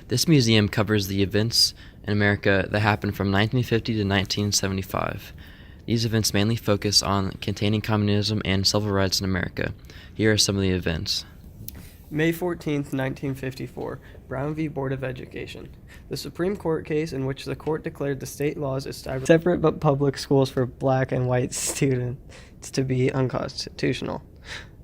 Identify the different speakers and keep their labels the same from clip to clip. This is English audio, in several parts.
Speaker 1: This museum covers the events in America that happened from 1950 to 1975. These events mainly focus on containing communism and civil rights in America. Here are some of the events.
Speaker 2: May 14, 1954, Brown v. Board of Education. The Supreme Court case in which the court declared the state laws established separate but public schools for black and white students to be unconstitutional.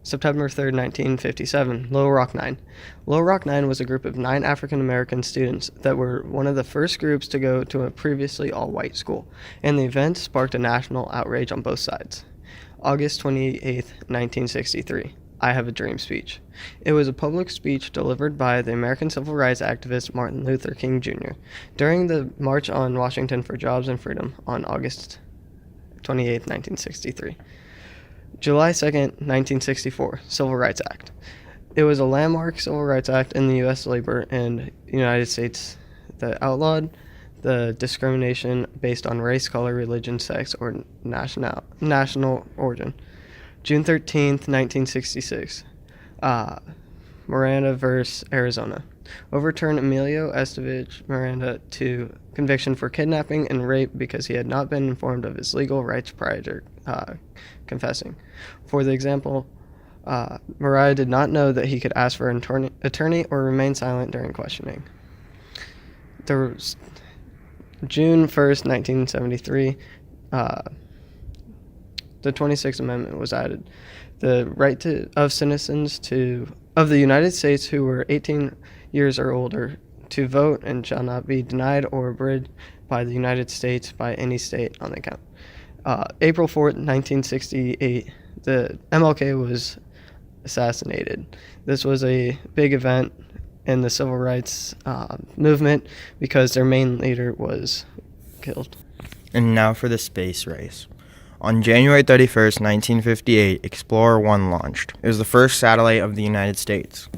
Speaker 2: September 3, 1957, Little Rock Nine. Little Rock Nine was a group of 9 African American students that were one of the first groups to go to a previously all-white school, and the event sparked a national outrage on both sides. August 28, 1963. I Have a Dream speech. It was a public speech delivered by the American civil rights activist Martin Luther King Jr. during the March on Washington for Jobs and Freedom on August 28, 1963. July 2, 1964, Civil Rights Act. It was a landmark civil rights act in the U.S. labor and United States that outlawed the discrimination based on race, color, religion, sex, or national origin. June 13th, 1966, Miranda v. Arizona. Overturned Emilio Estevez Miranda to conviction for kidnapping and rape because he had not been informed of his legal rights prior to confessing. For the example, Mariah did not know that he could ask for an attorney or remain silent during questioning. There was June 1st, 1973, the 26th Amendment was added. The right of citizens of the United States who were 18 years or older to vote and shall not be denied or abridged by the United States by any state on the count. April 4th, 1968, the MLK was assassinated. This was a big event in the civil rights movement because their main leader was killed.
Speaker 3: And now for the space race. On January 31st, 1958, Explorer 1 launched. It was the first satellite of the United States.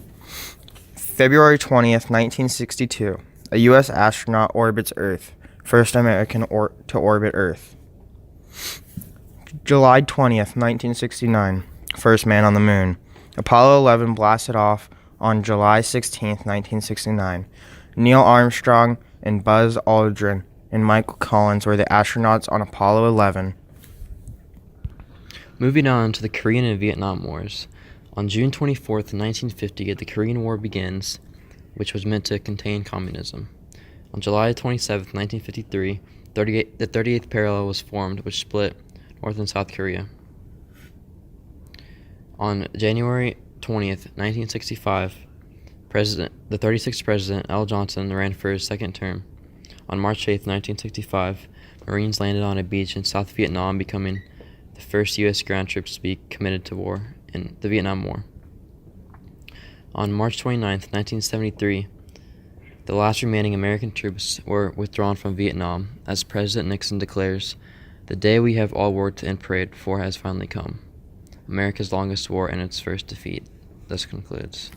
Speaker 3: February 20th, 1962, a U.S. astronaut orbits Earth, first American to orbit Earth. July 20th, 1969, first man on the moon. Apollo 11 blasted off on July 16th, 1969. Neil Armstrong and Buzz Aldrin and Michael Collins were the astronauts on Apollo 11.
Speaker 1: Moving on to the Korean and Vietnam Wars. On June 24th, 1950, the Korean War begins, which was meant to contain communism. On July 27th, 1953, the 38th parallel was formed, which split North and South Korea. On January 20th, 1965, the 36th President, L. Johnson, ran for his second term. On March 8th, 1965, Marines landed on a beach in South Vietnam, becoming the first U.S. ground troops to be committed to war in the Vietnam War. On March 29th, 1973, the last remaining American troops were withdrawn from Vietnam as President Nixon declares, "The day we have all worked and prayed for has finally come. America's longest war and its first defeat." This concludes.